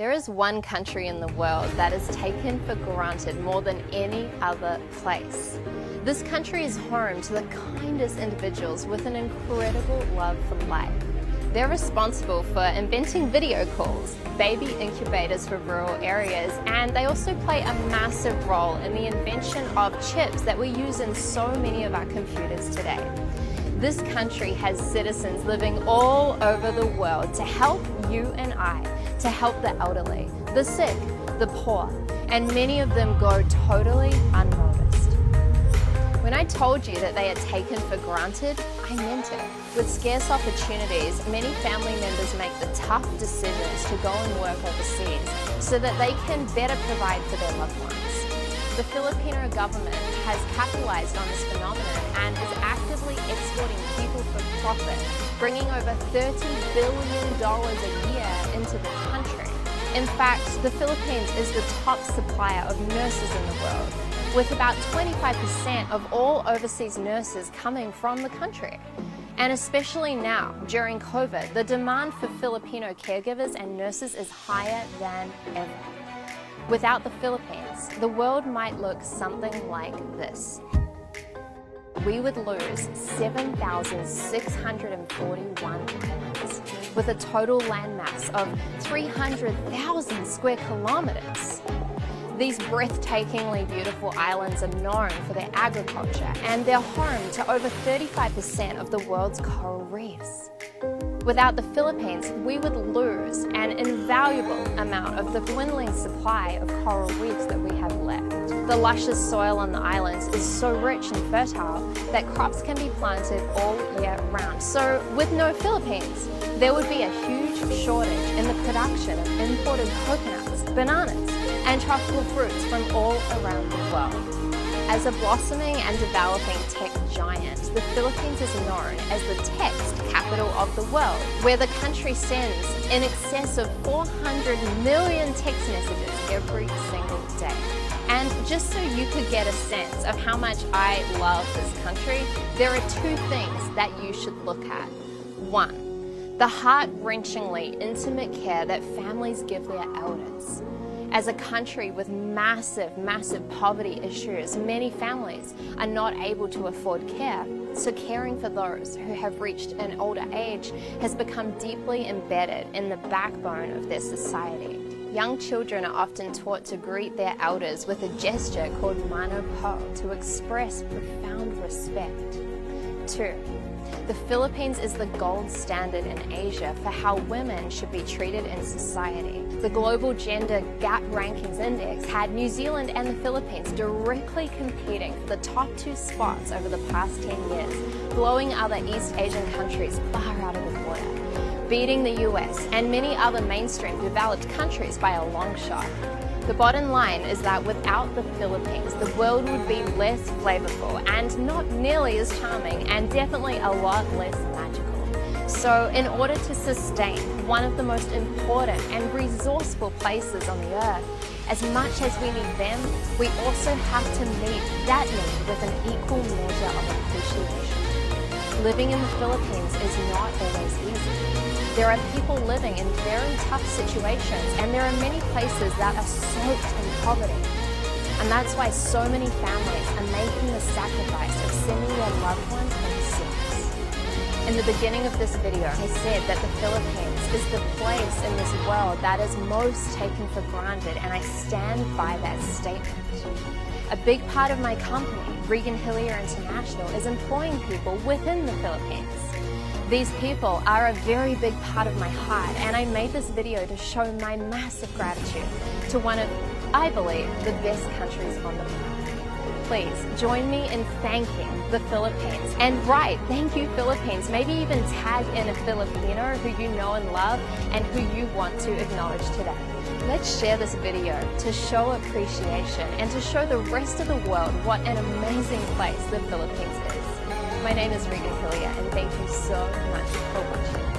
There is one country in the world that is taken for granted more than any other place. This country is home to the kindest individuals with an incredible love for life. They're responsible for inventing video calls, baby incubators for rural areas, and they also play a massive role in the invention of chips that we use in so many of our computers today. This country has citizens living all over the world to help you and I, to help the elderly, the sick, the poor, and many of them go totally unnoticed. When I told you that they are taken for granted, I meant it. With scarce opportunities, many family members make the tough decisions to go and work overseas so that they can better provide for their loved ones. The Filipino government has capitalized on this phenomenon and is actively exporting people for profit, bringing over $30 billion a year into the country. In fact, the Philippines is the top supplier of nurses in the world, with about 25% of all overseas nurses coming from the country. And especially now, during COVID, the demand for Filipino caregivers and nurses is higher than ever. Without the Philippines, the world might look something like this. We would lose 7,641 islands, with a total landmass of 300,000 square kilometers. These breathtakingly beautiful islands are known for their agriculture, and they're home to over 35% of the world's coral reefs. Without the Philippines, we would lose an invaluable amount of the dwindling supply of coral reefs that we have left. The luscious soil on the islands is so rich and fertile that crops can be planted all year round. So with no Philippines, there would be a huge shortage in the production of imported coconuts, bananas, and tropical fruits from all around the world. As a blossoming and developing tech giant, the Philippines is known as the text capital of the world, where the country sends in excess of 400 million text messages every single day. And just so you could get a sense of how much I love this country, there are two things that you should look at. One, the heart-wrenchingly intimate care that families give their elders. As a country with massive poverty issues, many families are not able to afford care, so caring for those who have reached an older age has become deeply embedded in the backbone of their society. Young children are often taught to greet their elders with a gesture called mano po to express profound respect. 2. The Philippines is the gold standard in Asia for how women should be treated in society. The Global Gender Gap Rankings Index had New Zealand and the Philippines directly competing for the top 2 spots over the past 10 years, blowing other East Asian countries far out of the water, beating the US and many other mainstream developed countries by a long shot. The bottom line is that without the Philippines, the world would be less flavorful and not nearly as charming, and definitely a lot less magical. So in order to sustain one of the most important and resourceful places on the earth, as much as we need them, we also have to meet that need with an equal measure of appreciation. Living in the Philippines is not always easy. There are people living in very tough situations, and there are many places that are soaked in poverty. And that's why so many families are making the sacrifice of sending their loved ones overseas. In the beginning of this video, I said that the Philippines is the place in this world that is most taken for granted, and I stand by that statement. A big part of my company, Hillyer International, is employing people within the Philippines. These people are a very big part of my heart, and I made this video to show my massive gratitude to one of, I believe, the best countries on the planet. Please join me in thanking the Philippines, and write "Thank you, Philippines." Maybe even tag in a Filipino who you know and love and who you want to acknowledge today. Let's share this video to show appreciation and to show the rest of the world what an amazing place the Philippines is. My name is Hillyer, and thank you so much for watching.